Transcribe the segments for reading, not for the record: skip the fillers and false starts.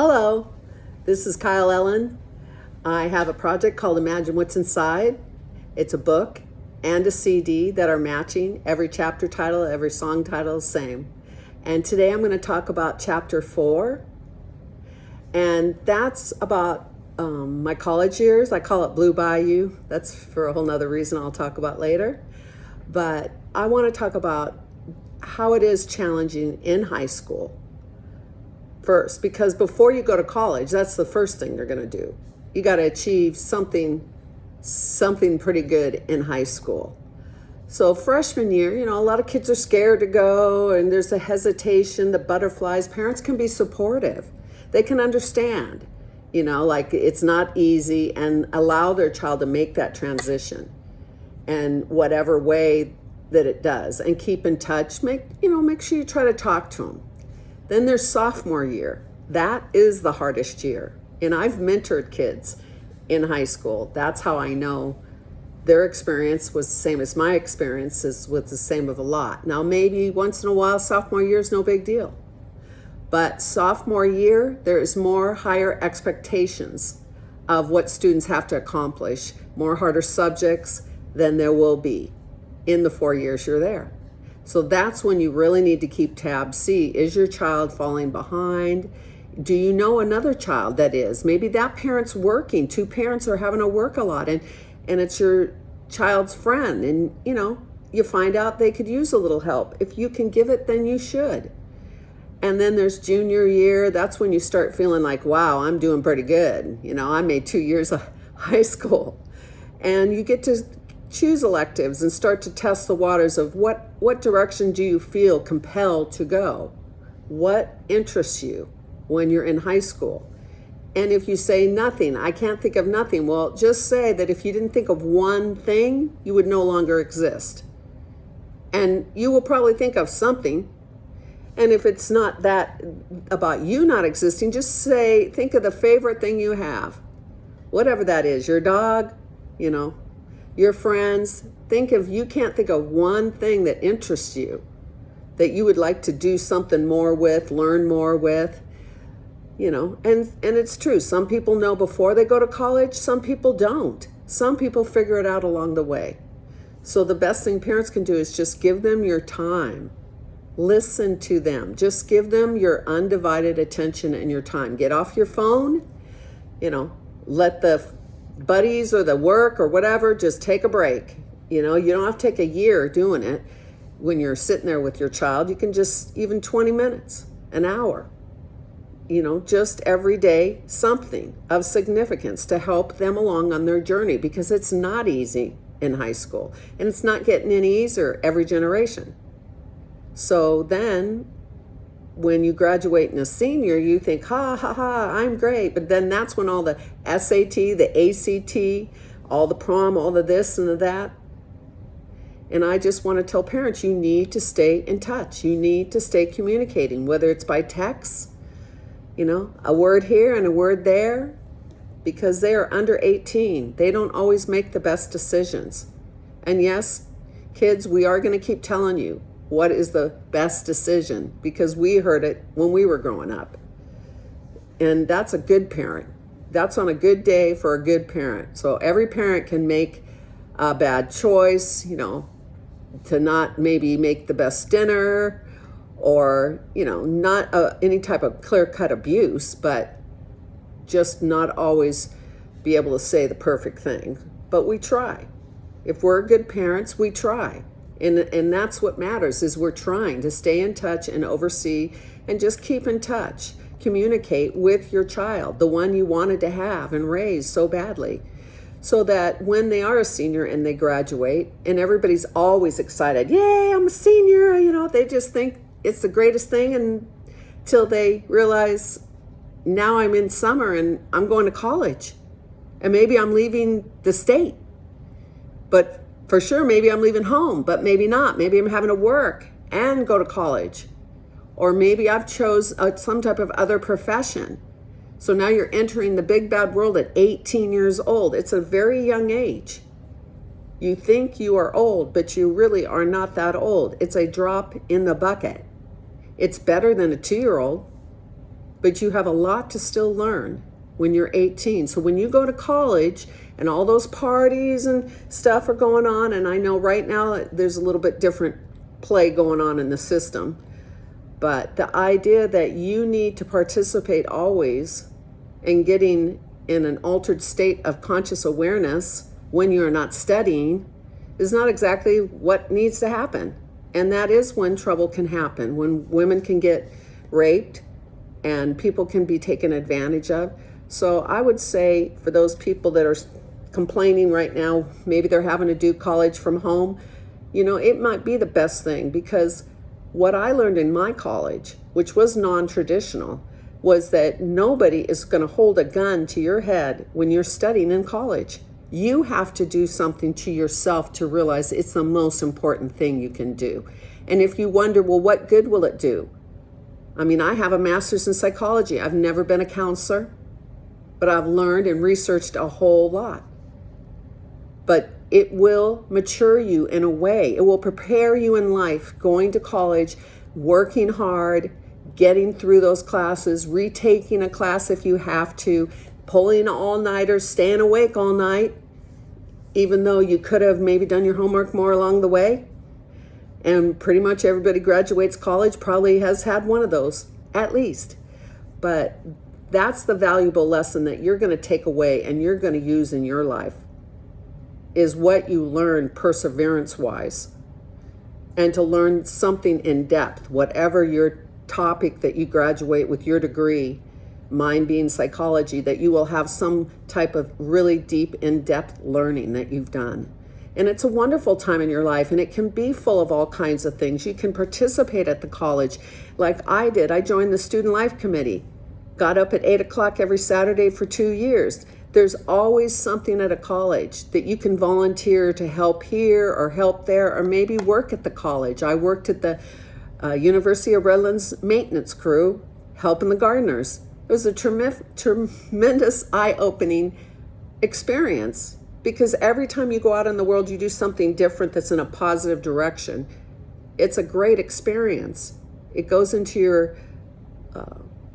Hello, this is Kyle Ellen. I have a project called Imagine What's Inside. It's a book and a CD that are matching. Every chapter title, every song title is the same. And today I'm going to talk about chapter 4. And that's about my college years. I call it Blue Bayou. That's for a whole nother reason I'll talk about later. But I want to talk about how it is challenging in high school first, because before you go to college, that's the first thing you're going to do. You got to achieve something pretty good in high school. So freshman year, a lot of kids are scared to go and there's a hesitation, the butterflies. Parents can be supportive. They can understand, like it's not easy, and allow their child to make that transition and whatever way that it does, and keep in touch. Make sure you try to talk to them. Then there's sophomore year. That is the hardest year. And I've mentored kids in high school. That's how I know their experience was the same as my experiences, was the same of a lot. Now, maybe once in a while, sophomore year is no big deal. But sophomore year, there is more higher expectations of what students have to accomplish, more harder subjects than there will be in the 4 years you're there. So that's when you really need to keep tabs. See, is your child falling behind? Do you know another child that is? Maybe that parent's working. Two parents are having to work a lot, and it's your child's friend. And, you find out they could use a little help. If you can give it, then you should. And then there's junior year. That's when you start feeling like, wow, I'm doing pretty good. I made 2 years of high school. And you get to choose electives and start to test the waters of what direction do you feel compelled to go? What interests you when you're in high school? And if you say nothing, I can't think of nothing, well, just say that if you didn't think of one thing, you would no longer exist. And you will probably think of something. And if it's not that about you not existing, just think of the favorite thing you have. Whatever that is, your dog, your friends. Think if you can't think of one thing that interests you, that you would like to do something more with, learn more with, and it's true. Some people know before they go to college, some people don't. Some people figure it out along the way. So the best thing parents can do is just give them your time. Listen to them. Just give them your undivided attention and your time. Get off your phone, let the buddies or the work or whatever just take a break. You don't have to take a year doing it when you're sitting there with your child. You can just, even 20 minutes, an hour, just every day, something of significance to help them along on their journey, because it's not easy in high school, and it's not getting any easier every generation. So then when you graduate in a senior, you think, ha, ha, ha, I'm great. But then that's when all the SAT, the ACT, all the prom, all the this and the that. And I just want to tell parents, you need to stay in touch. You need to stay communicating, whether it's by text, a word here and a word there, because they are under 18. They don't always make the best decisions. And yes, kids, we are going to keep telling you what is the best decision, because we heard it when we were growing up. And that's a good parent. That's on a good day for a good parent. So every parent can make a bad choice, to not maybe make the best dinner, or, not any type of clear-cut abuse, but just not always be able to say the perfect thing. But we try. If we're good parents, we try. And that's what matters, is we're trying to stay in touch and oversee and just keep in touch. Communicate with your child, the one you wanted to have and raise so badly, so that when they are a senior and they graduate, and everybody's always excited, yay, I'm a senior, they just think it's the greatest thing until they realize, now I'm in summer and I'm going to college, and maybe I'm leaving the state, but for sure, maybe I'm leaving home, but maybe not. Maybe I'm having to work and go to college. Or maybe I've chose some type of other profession. So now you're entering the big bad world at 18 years old. It's a very young age. You think you are old, but you really are not that old. It's a drop in the bucket. It's better than a 2-year-old. but you have a lot to still learn when you're 18. So when you go to college and all those parties and stuff are going on, and I know right now there's a little bit different play going on in the system, but the idea that you need to participate always in getting in an altered state of conscious awareness when you're not studying is not exactly what needs to happen. And that is when trouble can happen, when women can get raped and people can be taken advantage of. So I would say for those people that are complaining right now, maybe they're having to do college from home, it might be the best thing, because what I learned in my college, which was non-traditional, was that nobody is going to hold a gun to your head when you're studying in college. You have to do something to yourself to realize it's the most important thing you can do. And if you wonder, well, what good will it do? I mean, I have a master's in psychology. I've never been a counselor, but I've learned and researched a whole lot. But it will mature you in a way. It will prepare you in life, going to college, working hard, getting through those classes, retaking a class if you have to, pulling all-nighters, staying awake all night, even though you could have maybe done your homework more along the way. And pretty much everybody graduates college probably has had one of those, at least. But that's the valuable lesson that you're going to take away and you're going to use in your life, is what you learn perseverance-wise. And to learn something in depth, whatever your topic that you graduate with your degree, mine being psychology, that you will have some type of really deep, in-depth learning that you've done. And it's a wonderful time in your life, and it can be full of all kinds of things. You can participate at the college like I did. I joined the Student Life Committee, got up at 8 o'clock every Saturday for 2 years. There's always something at a college that you can volunteer to help here or help there, or maybe work at the college. I worked at the University of Redlands maintenance crew, helping the gardeners. It was a tremendous eye-opening experience, because every time you go out in the world, you do something different that's in a positive direction. It's a great experience. It goes into your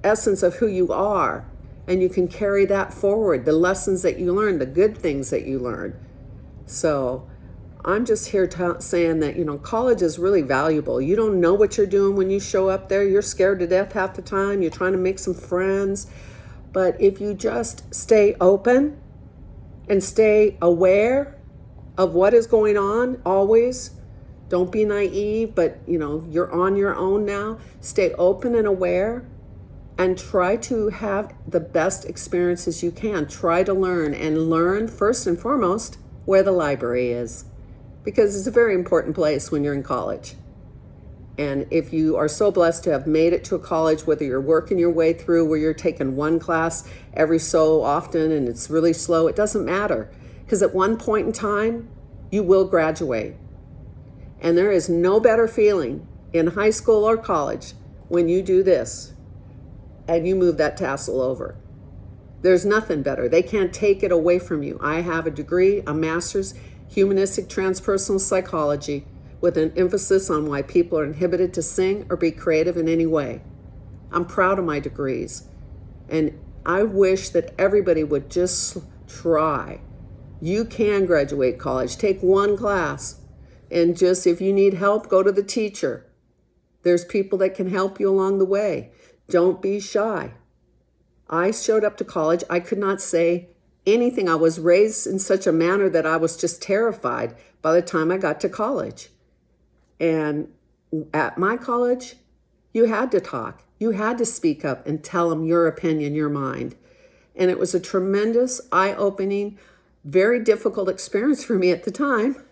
essence of who you are, and you can carry that forward, the lessons that you learn, the good things that you learn. So I'm just here saying that, college is really valuable. You don't know what you're doing when you show up there. You're scared to death half the time. You're trying to make some friends. But if you just stay open and stay aware of what is going on always, don't be naive, but you're on your own now. Stay open and aware and try to have the best experiences you can. Try to learn, and learn first and foremost where the library is, because it's a very important place when you're in college. And if you are so blessed to have made it to a college, whether you're working your way through where you're taking one class every so often and it's really slow, it doesn't matter, because at one point in time, you will graduate. And there is no better feeling in high school or college when you do this and you move that tassel over. There's nothing better. They can't take it away from you. I have a degree, a master's, humanistic transpersonal psychology, with an emphasis on why people are inhibited to sing or be creative in any way. I'm proud of my degrees, and I wish that everybody would just try. You can graduate college. Take one class, and just if you need help, go to the teacher. There's people that can help you along the way. Don't be shy. I showed up to college. I could not say anything. I was raised in such a manner that I was just terrified by the time I got to college. And at my college, you had to talk. You had to speak up and tell them your opinion, your mind. And it was a tremendous, eye-opening, very difficult experience for me at the time,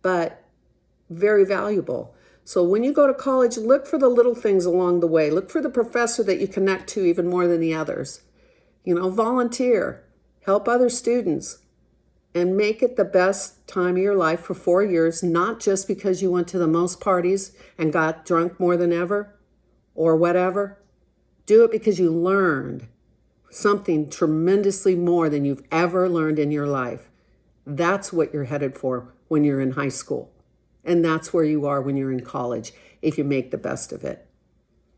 but very valuable. So when you go to college, look for the little things along the way. Look for the professor that you connect to even more than the others. Volunteer, help other students, and make it the best time of your life for 4 years, not just because you went to the most parties and got drunk more than ever or whatever. Do it because you learned something tremendously more than you've ever learned in your life. That's what you're headed for when you're in high school. And that's where you are when you're in college, if you make the best of it.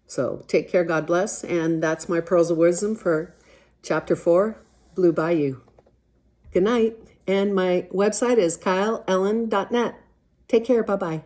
So take care, God bless. And that's my pearls of wisdom for chapter 4, Blue Bayou. Good night. And my website is kyleellen.net. Take care. Bye-bye.